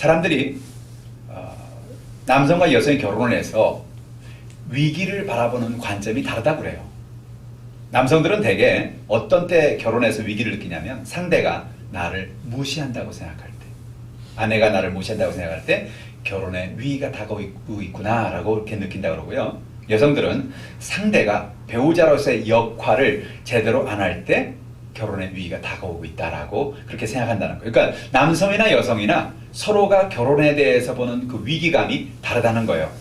사람들이 남성과 여성이 결혼을 해서 위기를 바라보는 관점이 다르다고 그래요. 남성들은 대개 어떤 때 결혼해서 위기를 느끼냐면 상대가 나를 무시한다고 생각할 때, 아내가 나를 무시한다고 생각할 때 결혼에 위기가 다가오고 있구나 라고 이렇게 느낀다고 그러고요. 여성들은 상대가 배우자로서의 역할을 제대로 안 할 때 결혼의 위기가 다가오고 있다라고 그렇게 생각한다는 거예요. 그러니까 남성이나 여성이나 서로가 결혼에 대해서 보는 그 위기감이 다르다는 거예요.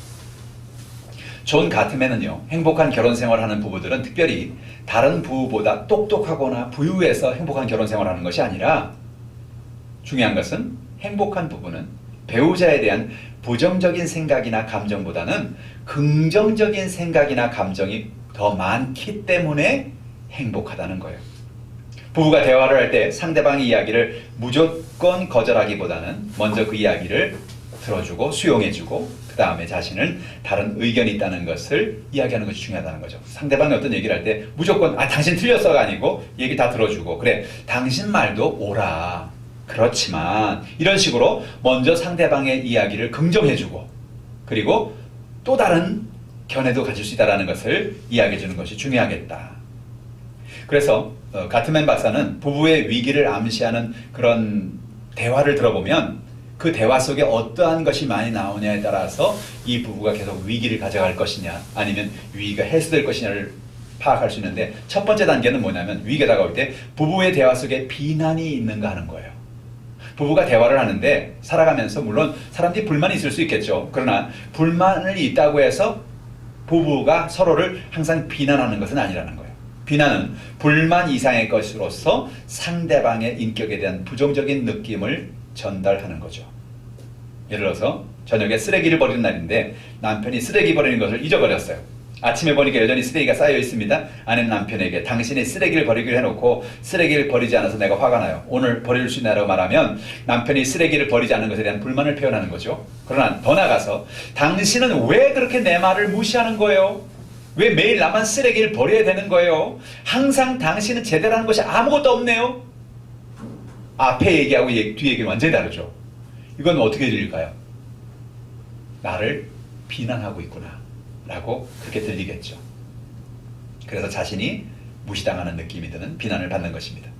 존 가트맨은요, 행복한 결혼 생활하는 부부들은 특별히 다른 부부보다 똑똑하거나 부유해서 행복한 결혼 생활하는 것이 아니라 중요한 것은 행복한 부부는 배우자에 대한 부정적인 생각이나 감정보다는 긍정적인 생각이나 감정이 더 많기 때문에 행복하다는 거예요. 부부가 대화를 할 때 상대방의 이야기를 무조건 거절하기보다는 먼저 그 이야기를 들어주고 수용해주고 그 다음에 자신은 다른 의견이 있다는 것을 이야기하는 것이 중요하다는 거죠. 상대방이 어떤 얘기를 할 때 무조건 당신 틀렸어가 아니고 얘기 다 들어주고 그래 당신 말도 옳아 그렇지만 이런 식으로 먼저 상대방의 이야기를 긍정해주고 그리고 또 다른 견해도 가질 수 있다는 것을 이야기해주는 것이 중요하겠다. 그래서 가트맨 박사는 부부의 위기를 암시하는 그런 대화를 들어보면 그 대화 속에 어떠한 것이 많이 나오냐에 따라서 이 부부가 계속 위기를 가져갈 것이냐 아니면 위기가 해소될 것이냐를 파악할 수 있는데 첫 번째 단계는 뭐냐면 위기가 다가올 때 부부의 대화 속에 비난이 있는가 하는 거예요. 부부가 대화를 하는데 살아가면서 물론 사람들이 불만이 있을 수 있겠죠. 그러나 불만이 있다고 해서 부부가 서로를 항상 비난하는 것은 아니라는 거예요. 비난은 불만 이상의 것으로서 상대방의 인격에 대한 부정적인 느낌을 전달하는 거죠. 예를 들어서 저녁에 쓰레기를 버리는 날인데 남편이 쓰레기 버리는 것을 잊어버렸어요. 아침에 보니까 여전히 쓰레기가 쌓여 있습니다. 아내는 남편에게 당신이 쓰레기를 버리기로 해놓고 쓰레기를 버리지 않아서 내가 화가 나요. 오늘 버릴 수 있나라고 말하면 남편이 쓰레기를 버리지 않는 것에 대한 불만을 표현하는 거죠. 그러나 더 나아가서 당신은 왜 그렇게 내 말을 무시하는 거예요? 왜 매일 나만 쓰레기를 버려야 되는 거예요? 항상 당신은 제대로 하는 것이 아무것도 없네요. 앞에 얘기하고 뒤에 얘기는 완전히 다르죠. 이건 어떻게 들릴까요? 나를 비난하고 있구나 라고 그렇게 들리겠죠. 그래서 자신이 무시당하는 느낌이 드는 비난을 받는 것입니다.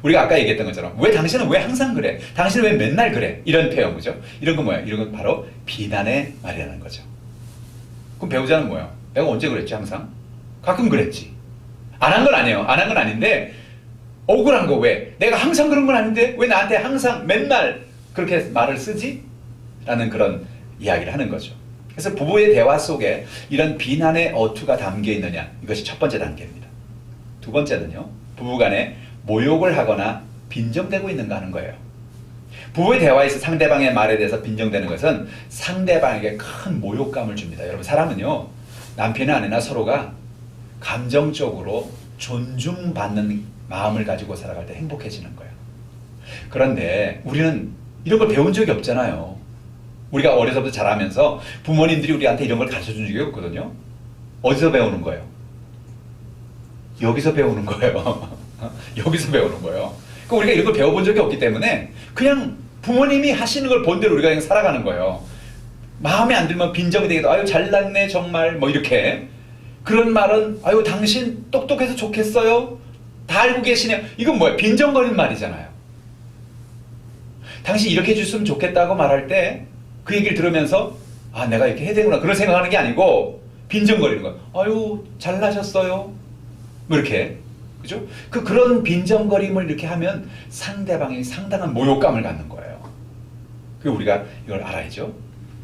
우리가 아까 얘기했던 것처럼 왜 당신은 왜 항상 그래? 당신은 왜 맨날 그래? 이런 표현 그죠? 이런 건 뭐야? 이런 건 바로 비난의 말이라는 거죠. 그럼 배우자는 뭐야? 내가 언제 그랬지 항상? 가끔 그랬지. 안 한 건 아니에요. 안 한 건 아닌데 억울한 거 왜? 내가 항상 그런 건 아닌데 왜 나한테 항상 맨날 그렇게 말을 쓰지? 라는 그런 이야기를 하는 거죠. 그래서 부부의 대화 속에 이런 비난의 어투가 담겨 있느냐 이것이 첫 번째 단계입니다. 두 번째는요. 부부간에 모욕을 하거나 빈정대고 있는가 하는 거예요. 부부의 대화에서 상대방의 말에 대해서 빈정대는 것은 상대방에게 큰 모욕감을 줍니다. 여러분 사람은요. 남편이나 아내나 서로가 감정적으로 존중받는 마음을 가지고 살아갈 때 행복해지는 거예요. 그런데 우리는 이런 걸 배운 적이 없잖아요. 우리가 어려서부터 자라면서 부모님들이 우리한테 이런 걸 가르쳐준 적이 없거든요. 어디서 배우는 거예요? 여기서 배우는 거예요. 여기서 배우는 거예요. 그러니까 우리가 이런 걸 배워본 적이 없기 때문에 그냥 부모님이 하시는 걸 본 대로 우리가 그냥 살아가는 거예요. 마음에 안 들면 빈정이 되기도 아유 잘났네 정말 뭐 이렇게 그런 말은 아유 당신 똑똑해서 좋겠어요 다 알고 계시네요. 이건 뭐야? 빈정거리는 말이잖아요. 당신 이렇게 해줬으면 좋겠다고 말할 때 그 얘기를 들으면서 아 내가 이렇게 해야 되구나 그런 생각하는 게 아니고 빈정거리는 거예요. 아유 잘나셨어요 뭐 이렇게 그죠? 그런 빈정거림을 이렇게 하면 상대방이 상당한 모욕감을 갖는 거예요. 그 우리가 이걸 알아야죠.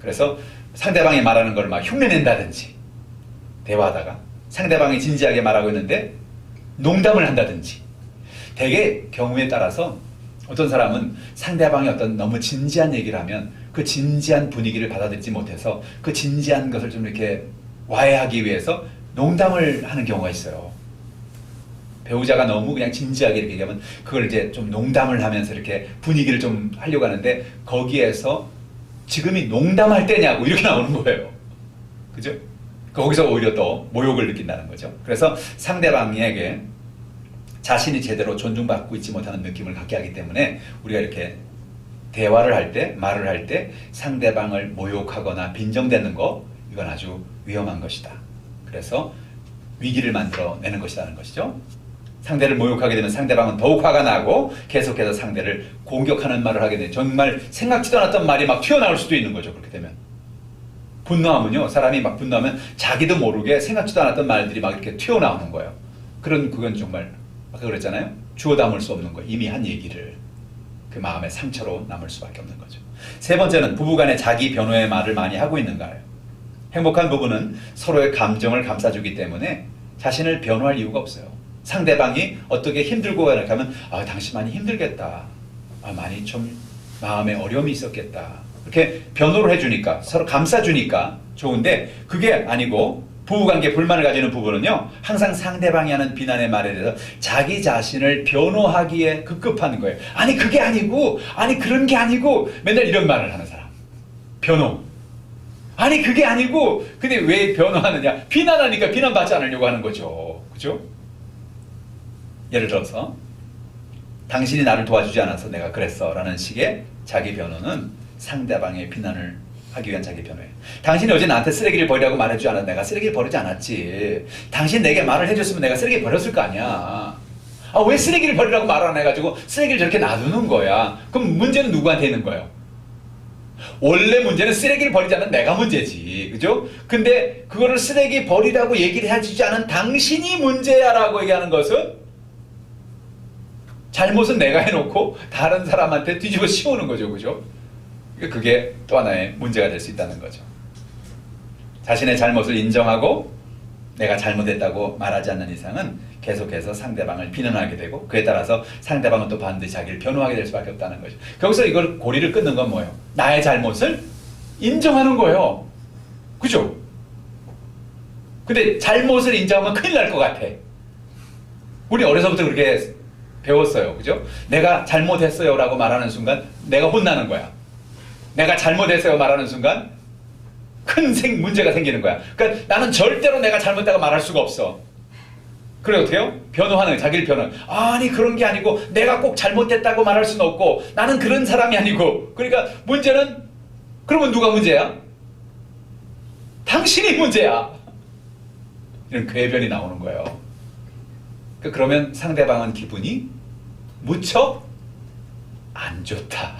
그래서 상대방이 말하는 걸 막 흉내낸다든지 대화하다가 상대방이 진지하게 말하고 있는데 농담을 한다든지 대개 경우에 따라서 어떤 사람은 상대방이 어떤 너무 진지한 얘기를 하면 그 진지한 분위기를 받아들이지 못해서 그 진지한 것을 좀 이렇게 와해하기 위해서 농담을 하는 경우가 있어요. 배우자가 너무 그냥 진지하게 이렇게 얘기하면 그걸 이제 좀 농담을 하면서 이렇게 분위기를 좀 하려고 하는데 거기에서 지금이 농담할 때냐고 이렇게 나오는 거예요. 그죠? 거기서 오히려 더 모욕을 느낀다는 거죠. 그래서 상대방에게 자신이 제대로 존중받고 있지 못하는 느낌을 갖게 하기 때문에 우리가 이렇게 대화를 할 때, 말을 할 때 상대방을 모욕하거나 빈정대는 거, 이건 아주 위험한 것이다. 그래서 위기를 만들어내는 것이라는 것이죠. 상대를 모욕하게 되면 상대방은 더욱 화가 나고 계속해서 상대를 공격하는 말을 하게 되면 정말 생각지도 않았던 말이 막 튀어나올 수도 있는 거죠. 그렇게 되면. 분노하면요. 사람이 막 분노하면 자기도 모르게 생각지도 않았던 말들이 막 이렇게 튀어나오는 거예요. 그건 정말 아까 그랬잖아요. 주워 담을 수 없는 거. 이미 한 얘기를 그 마음의 상처로 남을 수밖에 없는 거죠. 세 번째는 부부간에 자기 변호의 말을 많이 하고 있는가요? 행복한 부부는 서로의 감정을 감싸주기 때문에 자신을 변호할 이유가 없어요. 상대방이 어떻게 힘들고 이렇게 하면 당신 많이 힘들겠다. 많이 좀 마음에 어려움이 있었겠다. 이렇게 변호를 해주니까 서로 감싸주니까 좋은데 그게 아니고 부부관계 불만을 가지는 부부는요. 항상 상대방이 하는 비난의 말에 대해서 자기 자신을 변호하기에 급급한 거예요. 아니 그게 아니고 아니 그런 게 아니고 맨날 이런 말을 하는 사람. 변호. 아니 그게 아니고 근데 왜 변호하느냐. 비난하니까 비난받지 않으려고 하는 거죠. 그죠? 예를 들어서 당신이 나를 도와주지 않아서 내가 그랬어 라는 식의 자기 변호는 상대방의 비난을 하기 위한 자기 변호예요. 당신이 어제 나한테 쓰레기를 버리라고 말해주지 않았어. 내가 쓰레기를 버리지 않았지. 당신 내게 말을 해줬으면 내가 쓰레기 버렸을 거 아니야. 왜 쓰레기를 버리라고 말을 안 해가지고 쓰레기를 저렇게 놔두는 거야. 그럼 문제는 누구한테 있는 거예요? 원래 문제는 쓰레기를 버리지 않은 내가 문제지. 그죠? 근데 그거를 쓰레기 버리라고 얘기를 해주지 않은 당신이 문제야라고 얘기하는 것은 잘못은 내가 해놓고 다른 사람한테 뒤집어 씌우는 거죠. 그죠? 그게 또 하나의 문제가 될 수 있다는 거죠. 자신의 잘못을 인정하고 내가 잘못했다고 말하지 않는 이상은 계속해서 상대방을 비난하게 되고 그에 따라서 상대방은 또 반드시 자기를 변호하게 될 수밖에 없다는 거죠. 거기서 이걸 고리를 끊는 건 뭐예요? 나의 잘못을 인정하는 거예요. 그죠? 근데 잘못을 인정하면 큰일 날 것 같아. 우리 어려서부터 그렇게 배웠어요. 그죠? 내가 잘못했어요 라고 말하는 순간 내가 혼나는 거야. 내가 잘못했어요 말하는 순간 큰 문제가 생기는 거야. 그러니까 나는 절대로 내가 잘못했다고 말할 수가 없어. 그래 어떻게 해요? 변호하는 자기를 변호. 아니 그런 게 아니고 내가 꼭 잘못했다고 말할 수는 없고 나는 그런 사람이 아니고. 그러니까 문제는 그러면 누가 문제야? 당신이 문제야. 이런 궤변이 나오는 거예요. 그러면 상대방은 기분이 무척 안 좋다.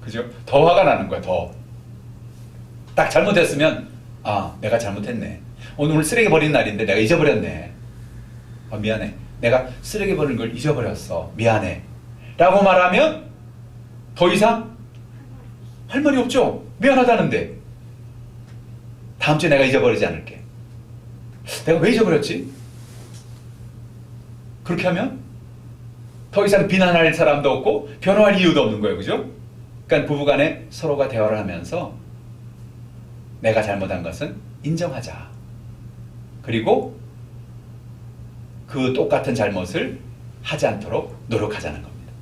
그죠? 더 화가 나는 거야, 더. 딱 잘못했으면, 내가 잘못했네. 오늘 쓰레기 버리는 날인데 내가 잊어버렸네. 미안해. 내가 쓰레기 버리는 걸 잊어버렸어. 미안해. 라고 말하면 더 이상 할 말이 없죠? 미안하다는데. 다음 주에 내가 잊어버리지 않을게. 내가 왜 잊어버렸지? 그렇게 하면 더 이상 비난할 사람도 없고 변호할 이유도 없는 거예요. 그죠? 그러니까 부부간에 서로가 대화를 하면서 내가 잘못한 것은 인정하자. 그리고 그 똑같은 잘못을 하지 않도록 노력하자는 겁니다.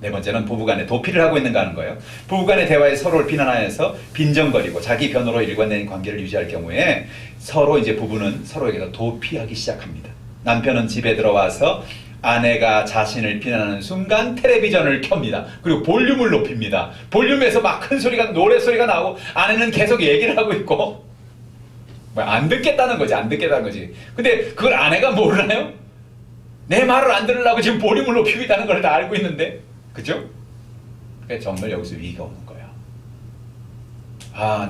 네 번째는 부부간에 도피를 하고 있는가 하는 거예요. 부부간의 대화에 서로를 비난하여서 빈정거리고 자기 변호로 일관된 관계를 유지할 경우에 서로 이제 부부는 서로에게서 도피하기 시작합니다. 남편은 집에 들어와서 아내가 자신을 비난하는 순간 텔레비전을 켭니다. 그리고 볼륨을 높입니다. 볼륨에서 막 큰 소리가 노래소리가 나오고 아내는 계속 얘기를 하고 있고 안 듣겠다는 거지. 안 듣겠다는 거지. 근데 그걸 아내가 모르나요? 내 말을 안 들으려고 지금 볼륨을 높이고 있다는 걸 다 알고 있는데. 그죠? 그러니까 정말 여기서 위기가 오는 거야.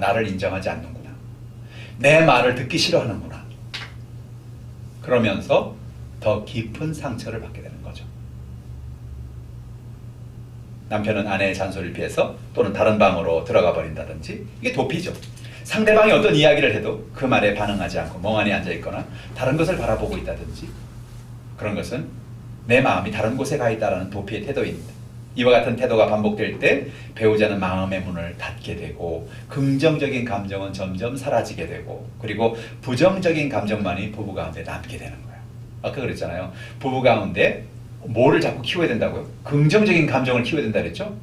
나를 인정하지 않는구나. 내 말을 듣기 싫어하는구나. 그러면서 더 깊은 상처를 받게 되는 거죠. 남편은 아내의 잔소리를 피해서 또는 다른 방으로 들어가 버린다든지 이게 도피죠. 상대방이 어떤 이야기를 해도 그 말에 반응하지 않고 멍하니 앉아있거나 다른 것을 바라보고 있다든지 그런 것은 내 마음이 다른 곳에 가 있다는 도피의 태도입니다. 이와 같은 태도가 반복될 때 배우자는 마음의 문을 닫게 되고 긍정적인 감정은 점점 사라지게 되고 그리고 부정적인 감정만이 부부 가운데 남게 되는 거예요. 아까 그랬잖아요. 부부 가운데 뭐를 자꾸 키워야 된다고요? 긍정적인 감정을 키워야 된다 그랬죠?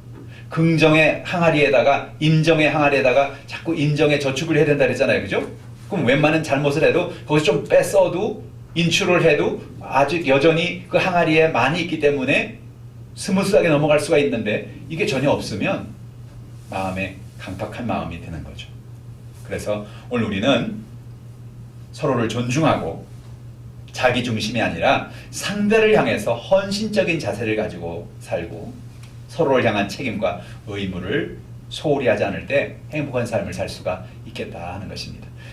긍정의 항아리에다가 인정의 항아리에다가 자꾸 인정의 저축을 해야 된다 그랬잖아요. 그죠? 그럼 웬만한 잘못을 해도 거기서 좀 뺐어도 인출을 해도 아직 여전히 그 항아리에 많이 있기 때문에 스무스하게 넘어갈 수가 있는데 이게 전혀 없으면 마음에 강팍한 마음이 드는 거죠. 그래서 오늘 우리는 서로를 존중하고 자기 중심이 아니라 상대를 향해서 헌신적인 자세를 가지고 살고 서로를 향한 책임과 의무를 소홀히 하지 않을 때 행복한 삶을 살 수가 있겠다 하는 것입니다.